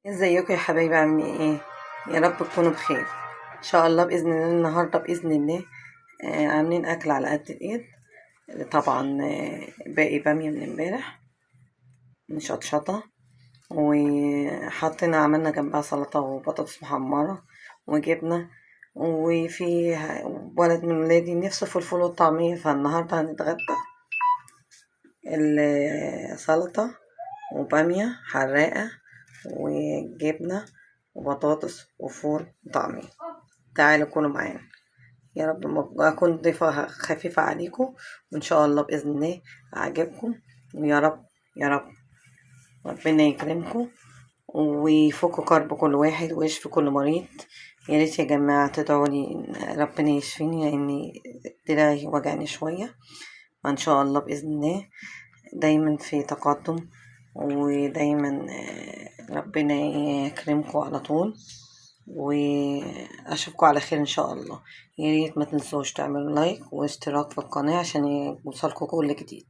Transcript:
ازيكم يا حبايبي، عاملين ايه؟ يا رب تكونوا بخير ان شاء الله. باذن الله النهارده باذن الله عاملين اكل على قد الايد. طبعا باقي باميه من امبارح مشطشطه، وحطينا عملنا جنبها سلطه وبطاطس محمره وجبنه. وفي ولد من ولادي نفسه في الفول والطعميه، فالنهارده هنتغدى السلطه وباميه حراقه وجبنه وبطاطس وفول وطعمية. تعالوا كلوا معانا. يا رب ما أكون ضيفة خفيفة عليكم، وإن شاء الله بإذن الله أعجبكم. ويا رب يا رب ربنا يكرمكم ويفك كرب كل واحد ويشفي كل مريض. يا ريت يا جماعة تدعوا لي إن ربنا يشفيني، لأني دراعي وجعني شوية. وإن شاء الله بإذن الله دايما في تقدم، ودايما ربنا يكرمكم على طول، واشوفكم على خير ان شاء الله. يا ريت ما تنسوش تعملوا لايك واشتراك في القناة عشان يوصلكم كل جديد.